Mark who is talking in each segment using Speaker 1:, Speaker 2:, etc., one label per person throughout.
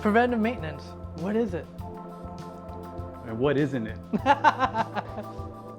Speaker 1: Preventive maintenance, what is it?
Speaker 2: And what isn't it?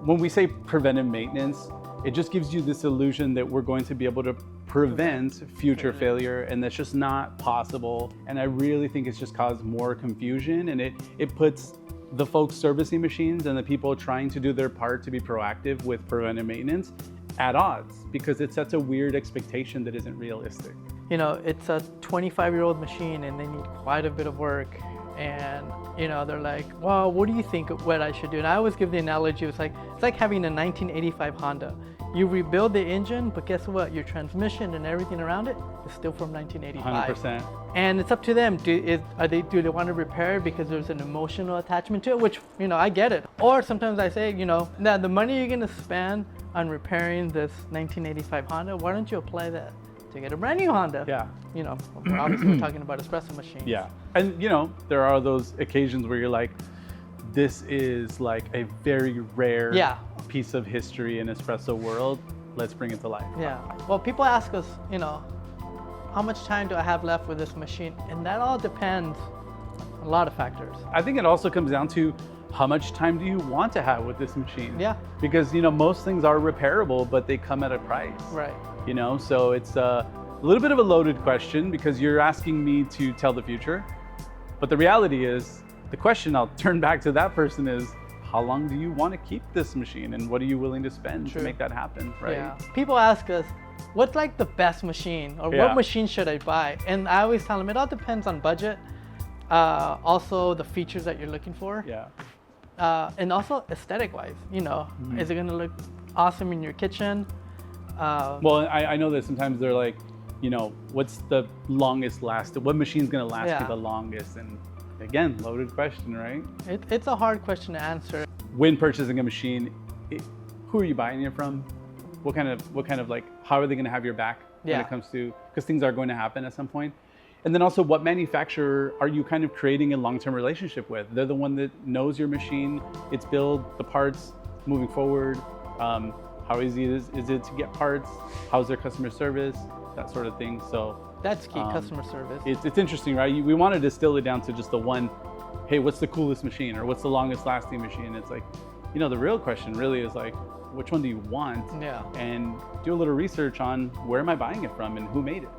Speaker 2: When we say preventive maintenance, it just gives you this illusion that we're going to be able to prevent future failure, and that's just not possible. And I really think it's just caused more confusion, and it puts the folks servicing machines and the people trying to do their part to be proactive with preventive maintenance at odds, because it sets a weird expectation that isn't realistic.
Speaker 1: You know, it's a 25-year-old machine and they need quite a bit of work. And, you know, they're like, well, what do you think of what I should do? And I always give the analogy, it's like having a 1985 Honda. You rebuild the engine, but guess what? Your transmission and everything around it is still from 1985.
Speaker 2: 100%.
Speaker 1: And it's up to them. Do they want to repair it because there's an emotional attachment to it? Which, you know, I get it. Or sometimes I say, you know, now the money you're going to spend on repairing this 1985 Honda, why don't you apply that to get a brand new Honda?
Speaker 2: Yeah.
Speaker 1: You know, obviously we're talking about espresso machines.
Speaker 2: Yeah. And, you know, there are those occasions where you're like, this is like a very rare piece of history in espresso world. Let's bring it to life.
Speaker 1: Yeah. Well, people ask us, you know, how much time do I have left with this machine? And that all depends on a lot of factors.
Speaker 2: I think it also comes down to how much time do you want to have with this machine?
Speaker 1: Yeah.
Speaker 2: Because, you know, most things are repairable, but they come at a price.
Speaker 1: Right.
Speaker 2: You know, so it's a little bit of a loaded question because you're asking me to tell the future. But the reality is, the question I'll turn back to that person is, how long do you want to keep this machine and what are you willing to spend to make that happen, right?
Speaker 1: Yeah. People ask us, what's like the best machine or what machine should I buy? And I always tell them it all depends on budget, also the features that you're looking for.
Speaker 2: Yeah.
Speaker 1: And also aesthetic wise, you know, is it going to look awesome in your kitchen?
Speaker 2: Well, I know that sometimes they're like, you know, what's the longest what machine's going to last you the longest? And again, loaded question, right?
Speaker 1: It's a hard question to answer.
Speaker 2: When purchasing a machine, who are you buying it from? What kind of like, how are they going to have your back when it comes to, because things are going to happen at some point. And then also, what manufacturer are you kind of creating a long-term relationship with? They're the one that knows your machine, its build, the parts moving forward. How easy is it to get parts? How's their customer service? That sort of thing. So
Speaker 1: that's key, customer service.
Speaker 2: It's interesting, right? We want to distill it down to just the one, hey, what's the coolest machine or what's the longest lasting machine? It's like, you know, the real question really is like, which one do you want?
Speaker 1: Yeah.
Speaker 2: And do a little research on where am I buying it from and who made it?